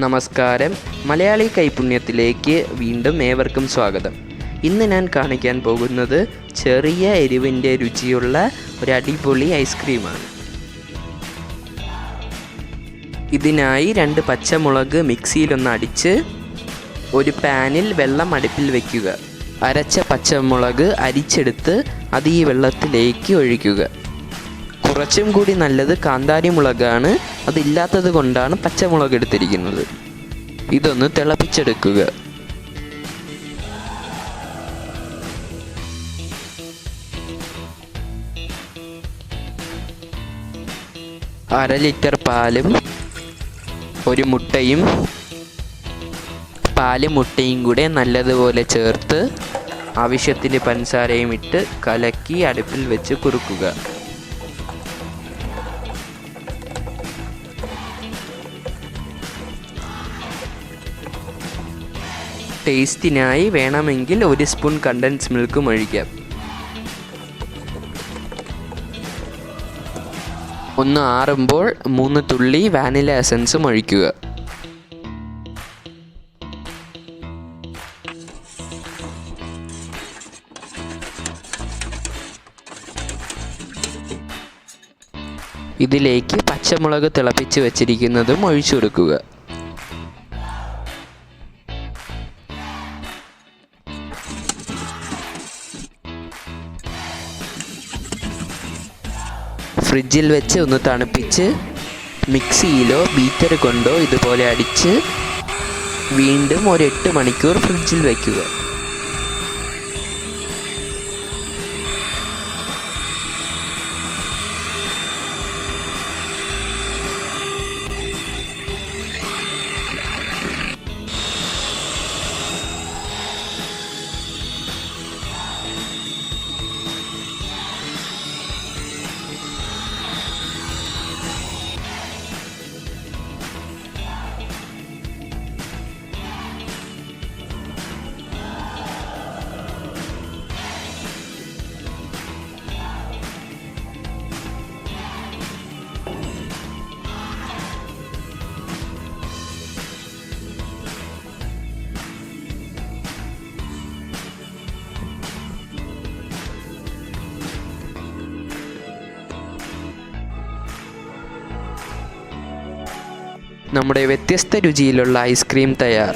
നമസ്കാരം. മലയാളി കൈപുണ്യത്തിലേക്ക് വീണ്ടും ഏവർക്കും സ്വാഗതം. ഇന്ന് ഞാൻ കാണിക്കാൻ പോകുന്നത് ചെറിയ എരിവിൻ്റെ രുചിയുള്ള ഒരു അടിപൊളി ഐസ്ക്രീമാണ്. ഇതിനായി 2 പച്ചമുളക് മിക്സിയിലൊന്ന് അടിച്ച് ഒരു പാനിൽ വെള്ളം അടുപ്പിൽ വയ്ക്കുക. അരച്ച പച്ചമുളക് അരിച്ചെടുത്ത് അത് ഈ വെള്ളത്തിലേക്ക് ഒഴിക്കുക. കുറച്ചും കൂടി നല്ലത് കാന്താരി മുളകാണ്, അതില്ലാത്തത് കൊണ്ടാണ് പച്ചമുളക് എടുത്തിരിക്കുന്നത്. ഇതൊന്ന് തിളപ്പിച്ചെടുക്കുക. അര ലിറ്റർ പാലും 1 മുട്ടയും പാലും മുട്ടയും കൂടെ നല്ലതുപോലെ ചേർത്ത് ആവശ്യത്തിന് പഞ്ചസാരയും ഇട്ട് കലക്കി അടുപ്പിൽ വെച്ച് കുറുക്കുക. ടേസ്റ്റിനായി വേണമെങ്കിൽ 1 സ്പൂൺ കണ്ടൻസ് മിൽക്കും ഒഴിക്കാം. ഒന്ന് ആറുമ്പോൾ 3 തുള്ളി വാനില എസൻസും ഒഴിക്കുക. ഇതിലേക്ക് പച്ചമുളക് തിളപ്പിച്ച് വെച്ചിരിക്കുന്നതും ഒഴിച്ചു കൊടുക്കുക. ഫ്രിഡ്ജിൽ വെച്ച് ഒന്ന് തണുപ്പിച്ച് മിക്സിയിലോ ബീറ്റർ കൊണ്ടോ ഇതുപോലെ അടിച്ച് വീണ്ടും ഒരു 8 മണിക്കൂർ ഫ്രിഡ്ജിൽ വയ്ക്കുക. നമ്മുടെ വ്യത്യസ്ത രുചിയിലുള്ള ഐസ്ക്രീം തയ്യാർ.